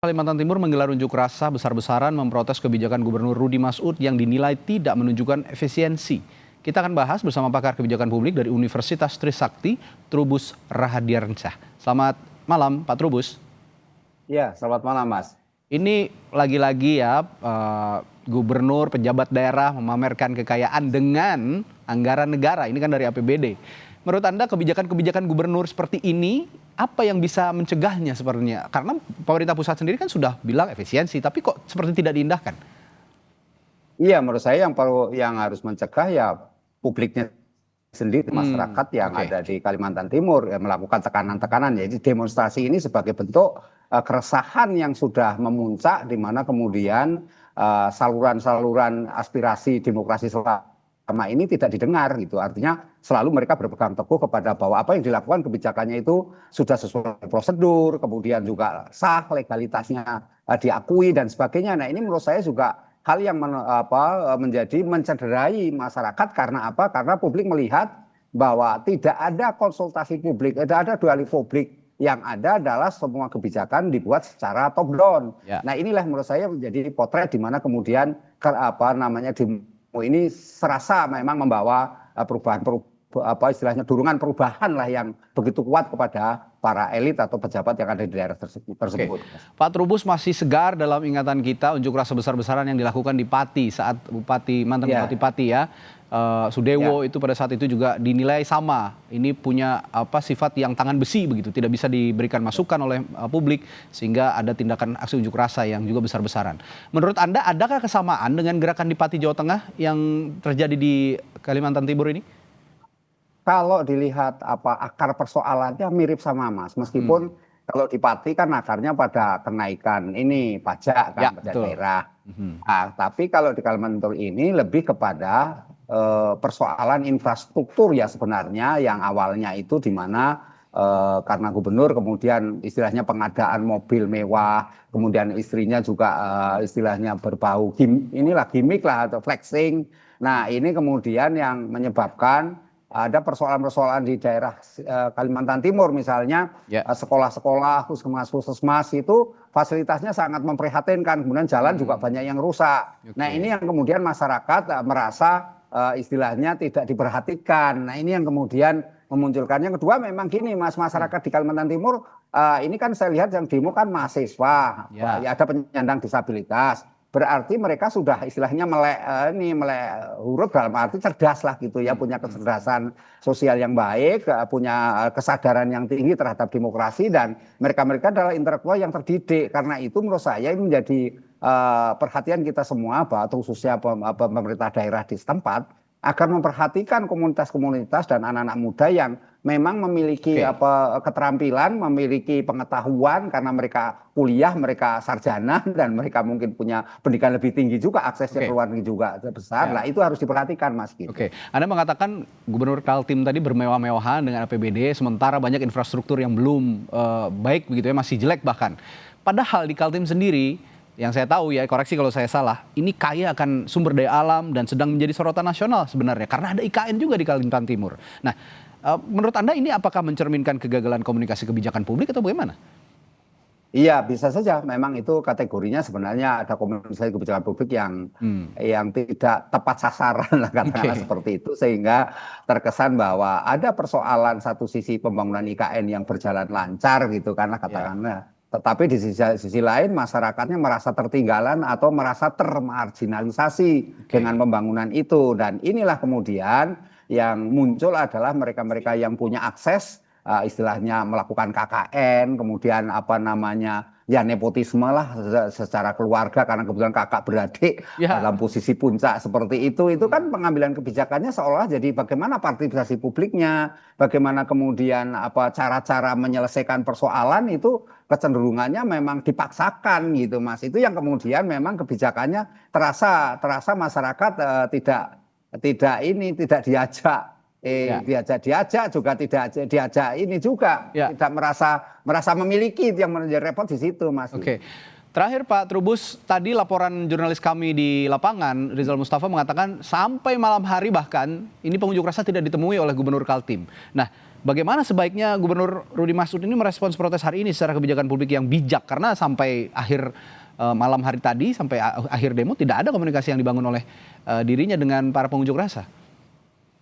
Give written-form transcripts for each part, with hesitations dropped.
Kalimantan Timur menggelar unjuk rasa besar-besaran memprotes kebijakan Gubernur Rudi Masud yang dinilai tidak menunjukkan efisiensi. Kita akan bahas bersama pakar kebijakan publik dari Universitas Trisakti, Trubus Rahadiansyah. Selamat malam, Pak Trubus. Ya, selamat malam, Mas. Ini lagi-lagi ya, gubernur, pejabat daerah memamerkan kekayaan dengan anggaran negara. Ini kan dari APBD. Menurut Anda kebijakan-kebijakan gubernur seperti ini, apa yang bisa mencegahnya sebenarnya? Karena pemerintah pusat sendiri kan sudah bilang efisiensi, tapi kok seperti tidak diindahkan? Iya, menurut saya yang harus mencegah ya publiknya sendiri, masyarakat yang ada di Kalimantan Timur ya, melakukan tekanan-tekanan. Jadi demonstrasi ini sebagai bentuk keresahan yang sudah memuncak, di mana kemudian saluran-saluran aspirasi demokrasi selama ini tidak didengar gitu. Artinya selalu mereka berpegang teguh kepada bahwa apa yang dilakukan kebijakannya itu sudah sesuai prosedur, kemudian juga sah, legalitasnya diakui dan sebagainya. Nah, ini menurut saya juga hal yang menjadi mencederai masyarakat. Karena apa? Karena publik melihat bahwa tidak ada konsultasi publik, tidak ada dualisme publik. Yang ada adalah semua kebijakan dibuat secara top down. Ya. Nah, inilah menurut saya menjadi potret di mana kemudian demo ini serasa memang membawa istilahnya dorongan perubahan lah yang begitu kuat kepada para elit atau pejabat yang ada di daerah tersebut. Pak Trubus, masih segar dalam ingatan kita unjuk rasa besar-besaran yang dilakukan di Pati saat mantan Bupati Pati ya, Sudewo itu pada saat itu juga dinilai sama. Ini punya sifat yang tangan besi begitu, tidak bisa diberikan masukan oleh publik sehingga ada tindakan aksi unjuk rasa yang juga besar-besaran. Menurut Anda adakah kesamaan dengan gerakan di Pati Jawa Tengah yang terjadi di Kalimantan Timur ini? Kalau dilihat akar persoalannya mirip sama, Mas. Meskipun kalau di Pati kan akarnya pada kenaikan ini pajak kan, pajak daerah. Nah, tapi kalau di Kalimantan Timur ini lebih kepada persoalan infrastruktur ya sebenarnya, yang awalnya itu di mana karena gubernur kemudian istilahnya pengadaan mobil mewah, kemudian istrinya juga istilahnya berbau gimmick lah atau flexing. Nah, ini kemudian yang menyebabkan ada persoalan-persoalan di daerah Kalimantan Timur, misalnya sekolah-sekolah, puskesmas itu fasilitasnya sangat memprihatinkan, kemudian jalan juga banyak yang rusak. Nah, ini yang kemudian masyarakat merasa istilahnya tidak diperhatikan. Nah, ini yang kemudian memunculkan. Yang kedua memang gini, Mas, masyarakat di Kalimantan Timur ini kan saya lihat yang demo kan mahasiswa, ya ada penyandang disabilitas. Berarti mereka sudah istilahnya melek huruf dalam arti cerdas lah gitu ya, punya kecerdasan sosial yang baik, punya kesadaran yang tinggi terhadap demokrasi, dan mereka adalah intelektual yang terdidik. Karena itu menurut saya ini menjadi perhatian kita semua, khususnya pemerintah daerah di setempat, agar memperhatikan komunitas-komunitas dan anak-anak muda yang memang memiliki keterampilan, memiliki pengetahuan karena mereka kuliah, mereka sarjana, dan mereka mungkin punya pendidikan lebih tinggi juga, aksesnya ke luar negeri juga besar. Nah, itu harus diperhatikan, Mas. Gitu. Anda mengatakan Gubernur Kaltim tadi bermewah-mewahan dengan APBD, sementara banyak infrastruktur yang belum baik begitu ya, masih jelek bahkan. Padahal di Kaltim sendiri, yang saya tahu ya, koreksi kalau saya salah, ini kaya akan sumber daya alam dan sedang menjadi sorotan nasional sebenarnya, karena ada IKN juga di Kalimantan Timur. Nah, menurut Anda ini apakah mencerminkan kegagalan komunikasi kebijakan publik atau bagaimana? Iya, bisa saja. Memang itu kategorinya sebenarnya ada komunikasi kebijakan publik yang tidak tepat sasaran lah, katakanlah seperti itu, sehingga terkesan bahwa ada persoalan satu sisi pembangunan IKN yang berjalan lancar gitu kan, katakanlah. Tetapi di sisi lain masyarakatnya merasa tertinggalan atau merasa termarginalisasi dengan pembangunan itu. Dan inilah kemudian yang muncul adalah mereka-mereka yang punya akses, istilahnya melakukan KKN, kemudian nepotisme lah secara keluarga karena kebetulan kakak beradik dalam posisi puncak seperti itu kan pengambilan kebijakannya seolah jadi bagaimana partisipasi publiknya, bagaimana kemudian cara-cara menyelesaikan persoalan itu kecenderungannya memang dipaksakan gitu, Mas. Itu yang kemudian memang kebijakannya terasa masyarakat tidak diajak. Diajak juga tidak diajak ini juga, tidak merasa memiliki, yang menjadi repot di situ, Mas. Terakhir Pak Trubus, tadi laporan jurnalis kami di lapangan, Rizal Mustafa mengatakan sampai malam hari bahkan ini pengunjuk rasa tidak ditemui oleh Gubernur Kaltim. Nah, Bagaimana sebaiknya Gubernur Rudi Marsudi ini merespons protes hari ini secara kebijakan publik yang bijak? Karena sampai akhir malam hari tadi, sampai akhir demo tidak ada komunikasi yang dibangun oleh dirinya dengan para pengunjuk rasa.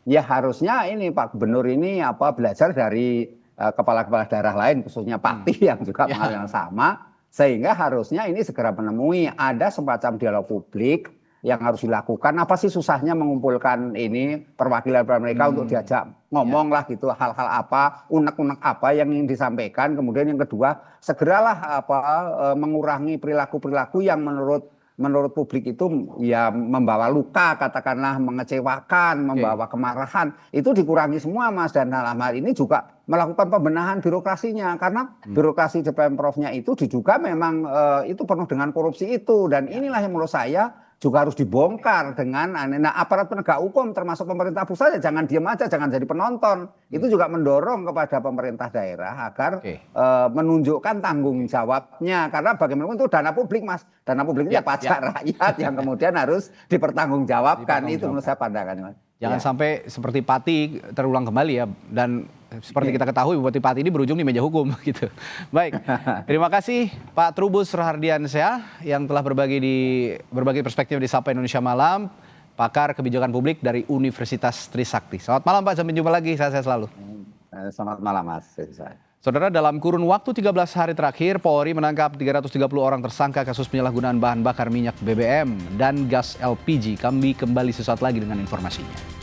Ya harusnya ini Pak Gubernur ini belajar dari kepala-kepala daerah lain, khususnya Pati yang juga mengalami yang sama, sehingga harusnya ini segera menemui ada semacam dialog publik yang harus dilakukan. Apa sih susahnya mengumpulkan ini perwakilan mereka untuk diajak ngomong lah gitu, hal-hal apa, unek-unek apa yang ingin disampaikan. Kemudian yang kedua, segeralah mengurangi perilaku-perilaku yang menurut publik itu ya membawa luka, katakanlah mengecewakan, membawa kemarahan. Itu dikurangi semua Mas, dan dalam hal ini juga melakukan pembenahan birokrasinya, karena birokrasi di Pemprov-nya itu diduga memang itu penuh dengan korupsi itu, dan inilah yang menurut saya juga harus dibongkar dengan aparat penegak hukum termasuk pemerintah pusat ya jangan diam aja, jangan jadi penonton. Itu juga mendorong kepada pemerintah daerah agar menunjukkan tanggung jawabnya, karena bagaimanapun itu dana publik Mas, dana publik itu pajak rakyat yang kemudian harus dipertanggungjawabkan. Itu menurut saya pandangannya Mas. Jangan sampai seperti Pati terulang kembali ya, dan seperti kita ketahui Bupati Pati ini berujung di meja hukum gitu. Baik, terima kasih Pak Trubus Rahardiansyah yang telah berbagi perspektif di Sapa Indonesia Malam, pakar kebijakan publik dari Universitas Trisakti. Selamat malam Pak, sampai jumpa lagi, saya selalu. Selamat malam Mas. Saudara, dalam kurun waktu 13 hari terakhir, Polri menangkap 330 orang tersangka kasus penyalahgunaan bahan bakar minyak BBM dan gas LPG. Kami kembali sesaat lagi dengan informasinya.